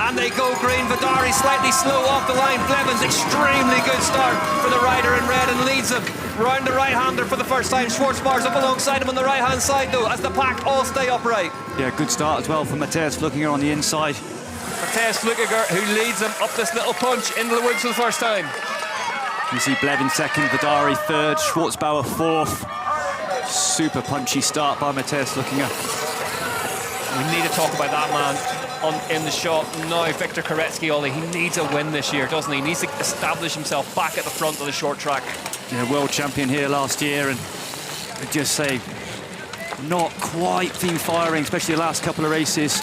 and they go green. Vidari slightly slow off the line. Blevins, extremely good start for the rider in red and leads him round the right-hander for the first time. Schwarzbauer's up alongside him on the right-hand side though, as the pack all stay upright. Yeah, good start as well for Mateusz Flukiger on the inside. Mateusz Flukiger, who leads him up this little punch into the woods for the first time. You see Blevins second, Vidari third, Schwarzbauer fourth. Super punchy start by Mateusz Flukiger. We need to talk about that man in the shot now. Victor Koretsky, Ollie, he needs a win this year, doesn't he? He needs to establish himself back at the front of the short track. Yeah, world champion here last year, and I'd just say not quite been firing, especially the last couple of races.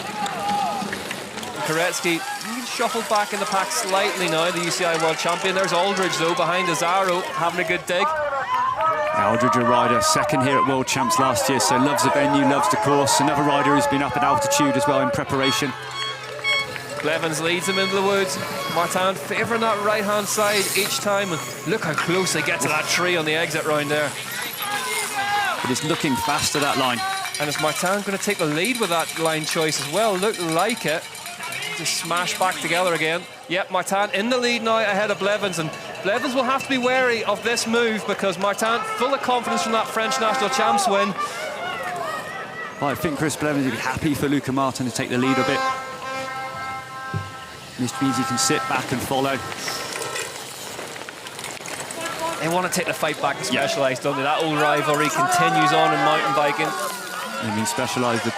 Koretsky shuffled back in the pack slightly now, the UCI world champion. There's Aldridge though behind Azaro having a good dig. Aldridge, a rider second here at World Champs last year, so loves the venue, loves the course. Another rider who's been up at altitude as well in preparation. Blevins leads him into the woods. Martin favouring that right-hand side each time. And look how close they get to that tree on the exit round there. But it's looking faster, that line. And is Martin going to take the lead with that line choice as well? Look like it. Just smash back together again. Yep, Martin in the lead now ahead of Blevins, and Blevins will have to be wary of this move because Martin full of confidence from that French National Champs win. Well, I think Chris Blevins would be happy for Luca Martin to take the lead a bit. This means he can sit back and follow. They want to take the fight back to Specialized, don't they? That old rivalry continues on in mountain biking. I mean, Specialized,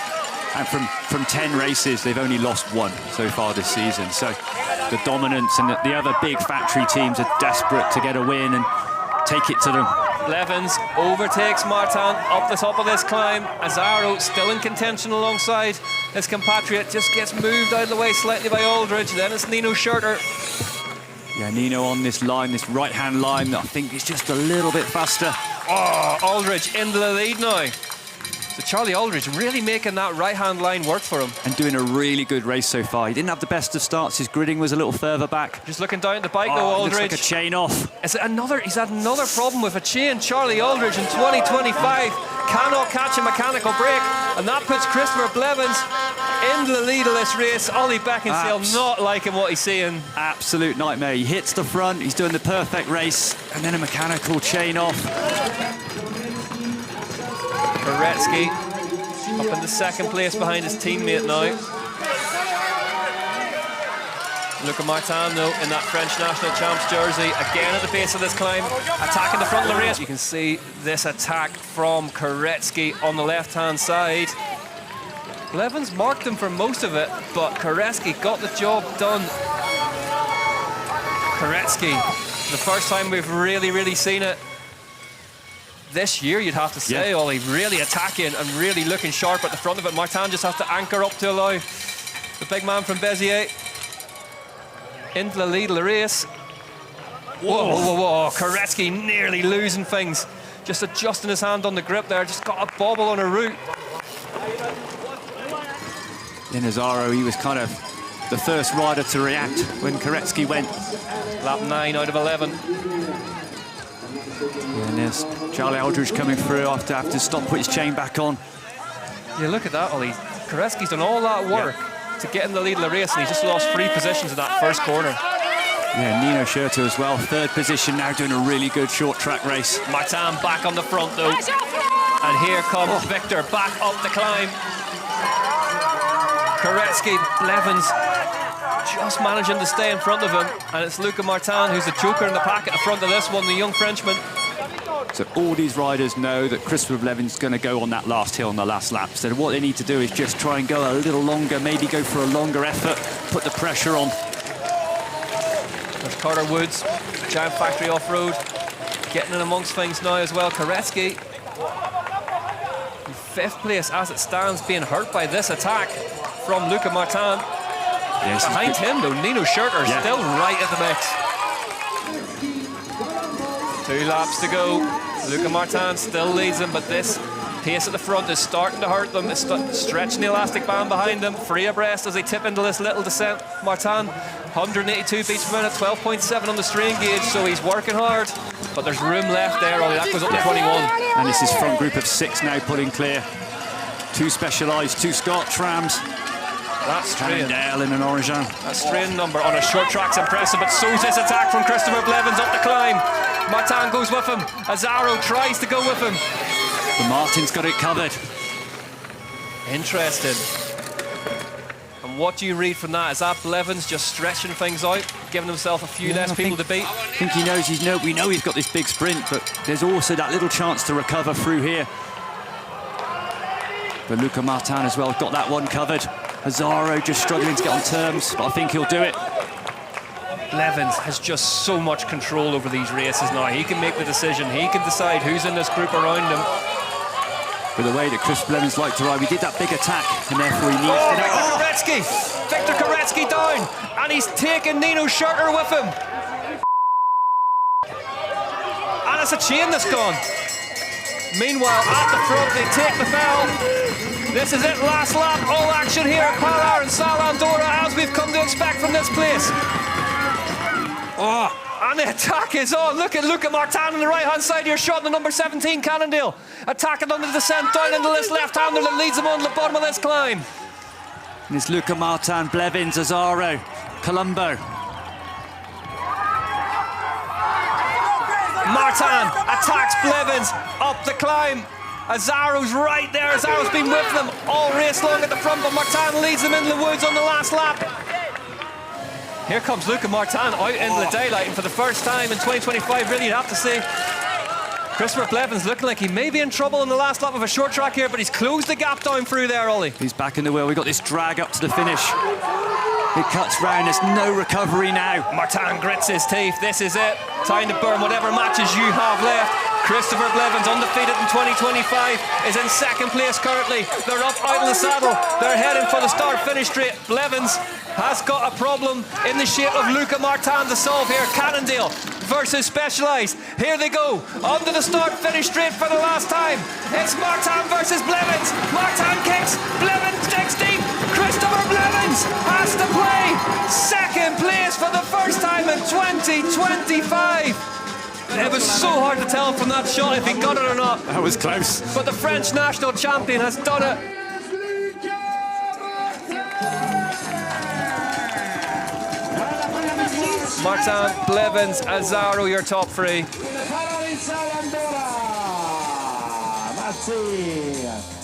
and from 10 races, they've only lost one so far this season. So the dominance and the other big factory teams are desperate to get a win and take it to them. Blevins overtakes Martin up the top of this climb. Azaro still in contention alongside his compatriot, just gets moved out of the way slightly by Aldridge. Then it's Nino Schurter. Yeah, Nino on this line, this right-hand line, that I think is just a little bit faster. Oh, Aldridge into the lead now. So Charlie Aldridge really making that right-hand line work for him. And doing a really good race so far. He didn't have the best of starts. His gridding was a little further back. Just looking down at the bike though, Aldridge. Looks like a chain off. He's had another problem with a chain. Charlie Aldridge in 2025 cannot catch a mechanical brake. And that puts Christopher Blevins into the lead of this race. Ollie Beckinsale not liking what he's seeing. Absolute nightmare. He hits the front. He's doing the perfect race. And then a mechanical chain off. Koretsky up in the second place behind his teammate now. Luca Martin though in that French National Champs jersey, again at the base of this climb, attacking the front of the race. You can see this attack from Koretsky on the left-hand side. Blevins marked him for most of it, but Koretsky got the job done. Koretsky, the first time we've really seen it this year, you'd have to say, Ollie, really attacking and really looking sharp at the front of it. Martin just has to anchor up to allow the big man from Béziers into the lead of the race. Whoa. Koretsky nearly losing things. Just adjusting his hand on the grip there, just got a bobble on a route. In Azaro, he was kind of the first rider to react when Koretsky went. Lap 9 out of 11. Yeah, and there's Charlie Aldridge coming through after having to stop, put his chain back on. Yeah, look at that, Ollie. Koretsky's done all that work to get in the lead of the race, and he just lost 3 positions in that first corner. Yeah, Nino Schurter as well, 3rd position now, doing a really good short track race. Martin back on the front though. And here comes Victor back up the climb. Koretsky, Blevins just managing to stay in front of him, and it's Luca Martin who's the joker in the pack at the front of this one, the young Frenchman. So all these riders know that Christopher Blevins is going to go on that last hill on the last lap. So what they need to do is just try and go a little longer, maybe go for a longer effort, put the pressure on. There's Carter Woods, Giant Factory Off-Road, getting in amongst things now as well. Koretsky in 5th place as it stands, being hurt by this attack from Luca Martin. Yes, behind him though, Nino Schurter still right at the mix. 2 laps to go. Luca Martin still leads them, but this pace at the front is starting to hurt them. It's stretching the elastic band behind them. Free abreast as they tip into this little descent. Martin, 182 beats per minute, 12.7 on the strain gauge, so he's working hard. But there's room left there, Ollie. That goes up to 21. And this is front group of 6 now putting clear. 2 Specialized, 2 Scott Trams. That strain. Dale in an origin. That strain number on a short track's impressive, but so's this attack from Christopher Blevins up the climb. Martin goes with him. Azaro tries to go with him. But Martin's got it covered. Interesting. And what do you read from that? Is that Blevins just stretching things out, giving himself a few less people to beat? I think he knows we know he's got this big sprint, but there's also that little chance to recover through here. But Luca Martin as well got that one covered. Azaro just struggling to get on terms, but I think he'll do it. Blevins has just so much control over these races now. He can make the decision. He can decide who's in this group around him. But the way that Chris Blevins liked to ride, we did that big attack, and therefore he needs to... Victor Koretsky down, and he's taken Nino Schurter with him. And it's a chain that's gone. Meanwhile, at the front, they take the bell. This is it, last lap, all action here at Pal Arinsal, Andorra, as we've come to expect from this place. Oh, and the attack is on. Look at Luca Martin on the right-hand side here, shot in the number 17 Cannondale. Attacking on the descent down into this left-hander that leads him on the bottom of this climb. And it's Luca Martin, Blevins, Azaro, Colombo. Martin attacks Blevins up the climb. Azaro's right there. Azaro's been with them all race long at the front, but Martin leads them into the woods on the last lap. Here comes Luca Martin out into the daylight, and for the first time in 2025, really, you'd have to say, Christopher Blevins looking like he may be in trouble in the last lap of a short track here, but he's closed the gap down through there, Ollie. He's back in the wheel. We've got this drag up to the finish. It cuts round. There's no recovery now. Martin grits his teeth. This is it. Time to burn whatever matches you have left. Christopher Blevins, undefeated in 2025, is in second place currently. They're up out of the saddle. They're heading for the start-finish straight. Blevins has got a problem in the shape of Luca Martin to solve here. Cannondale versus Specialized. Here they go. Onto the start-finish straight for the last time. It's Martin versus Blevins. Martin kicks. Blevins digs deep. Christopher Blevins has to play second place for the first time in 2025. It was so hard to tell from that shot if he got it or not. That was close. But the French national champion has done it. Martin, Blevins, Azaro, your top three. Pal Arinsal, Andorra. Merci.